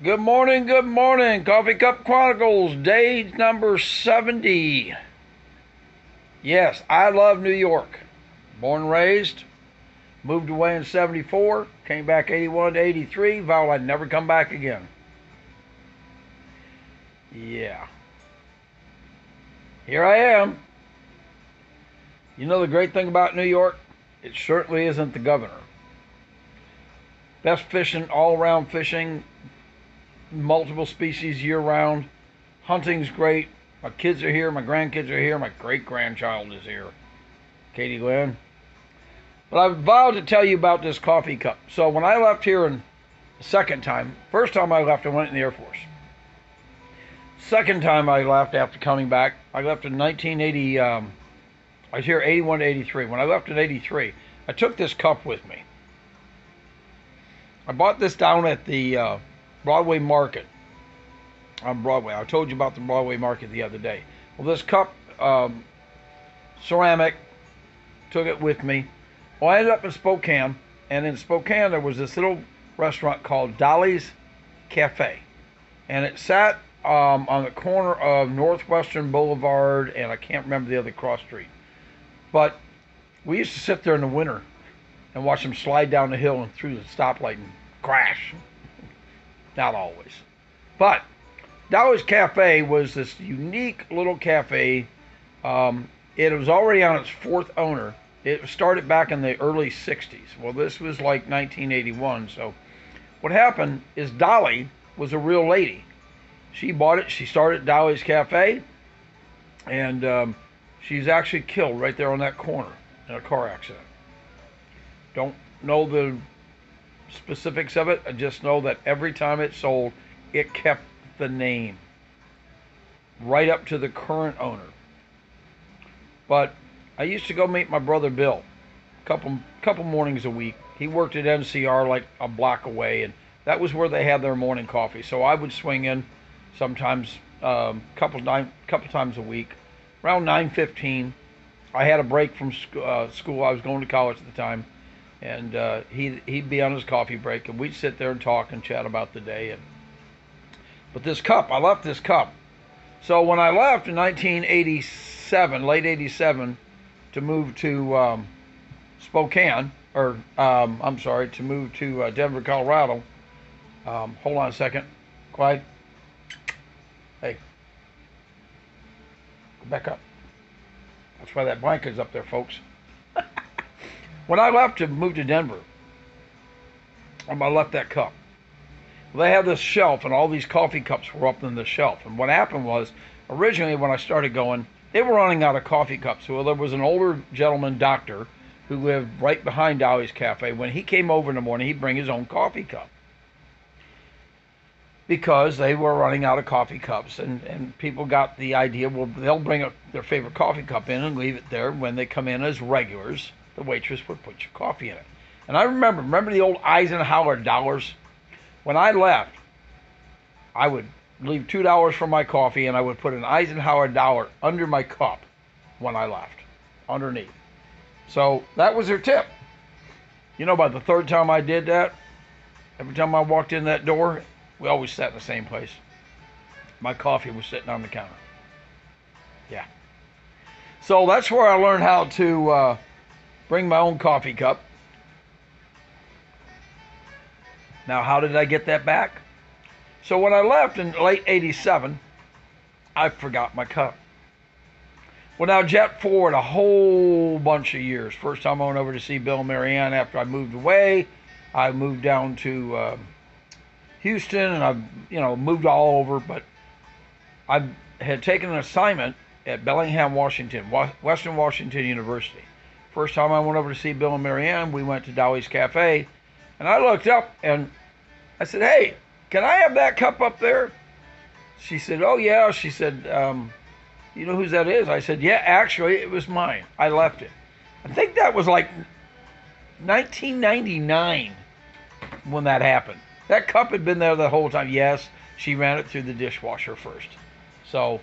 Good morning, good morning. Coffee Cup Chronicles, day number 70. Yes, I love New York. Born and raised, moved away in 74, came back 81 to 83, vowed I'd never come back again. Yeah. Here I am. You know the great thing about New York? It certainly isn't the governor. Best fishing, all around fishing, multiple species year round. Hunting's great. My kids are here, my grandkids are here, my great grandchild is here, Katie Glenn. But I vowed to tell you about this coffee cup. So when I left here the second time, first time I left, I went in the Air Force. Second time I left after coming back, I left in 1980. I was here 81 to 83. When I left in 83, I took this cup with me. I bought this down at the Broadway Market on Broadway. I told you about the Broadway Market the other day. Well, this cup, ceramic, took it with me. Well, I ended up in Spokane, and in Spokane there was this little restaurant called Dolly's Cafe, and it sat on the corner of Northwestern Boulevard, and I can't remember the other cross street. But we used to sit there in the winter and watch them slide down the hill and through the stoplight and crash. Not always. But Dolly's Cafe was this unique little cafe. It was already on its fourth owner. It started back in the early 60s. Well, this was like 1981. So what happened is Dolly was a real lady. She bought it. She started Dolly's Cafe. And she's actually killed right there on that corner in a car accident. Don't know the specifics of it. I just know that every time it sold, it kept the name right up to the current owner. But I used to go meet my brother Bill couple mornings a week. He worked at NCR like a block away, and that was where they had their morning coffee. So I would swing in sometimes couple times a week around 9:15. I had a break from school. I was going to college at the time, and he'd be on his coffee break, and we'd sit there and talk and chat about the day. But this cup, I left this cup. So when I left in 1987, late 87, to move to Spokane, or to move to Denver, Colorado. Hold on a second, Clyde. Hey, go back up. That's why that blanket's up there, folks. When I left to move to Denver, I left that cup. They had this shelf, and all these coffee cups were up on the shelf. And what happened was, originally when I started going, they were running out of coffee cups. Well, there was an older gentleman, doctor, who lived right behind Dolly's Cafe. When he came over in the morning, he'd bring his own coffee cup, because they were running out of coffee cups, and people got the idea, well, they'll bring their favorite coffee cup in and leave it there. When they come in as regulars, the waitress would put your coffee in it. And I remember the old Eisenhower dollars? When I left, I would leave $2 for my coffee, and I would put an Eisenhower dollar under my cup when I left, underneath. So that was their tip. You know, by the third time I did that, every time I walked in that door, we always sat in the same place. My coffee was sitting on the counter. Yeah. So that's where I learned how to bring my own coffee cup. Now, how did I get that back? So when I left in late 87, I forgot my cup. Well, now jet forward a whole bunch of years. First time I went over to see Bill and Marianne after I moved away. I moved down to Houston, and I moved all over, but I had taken an assignment at Bellingham, Washington, Western Washington University. First time I went over to see Bill and Marianne, we went to Dolly's Cafe, and I looked up and I said, "Hey, can I have that cup up there?" She said, "Oh yeah." She said, "You know whose that is?" I said, "Yeah, actually, it was mine. I left it." I think that was like 1999 when that happened. That cup had been there the whole time. Yes, she ran it through the dishwasher first. So,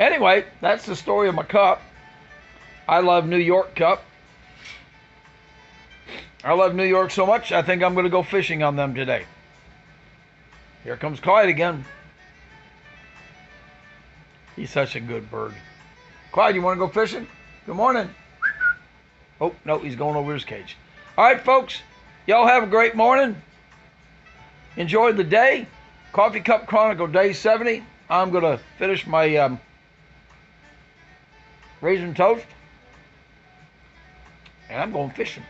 anyway, that's the story of my cup. I love New York cup. I love New York so much, I think I'm going to go fishing on them today. Here comes Clyde again. He's such a good bird. Clyde, you want to go fishing? Good morning. Oh, no, he's going over his cage. All right, folks. Y'all have a great morning. Enjoy the day. Coffee Cup Chronicle, day 70. I'm going to finish my raisin toast. And I'm going fishing.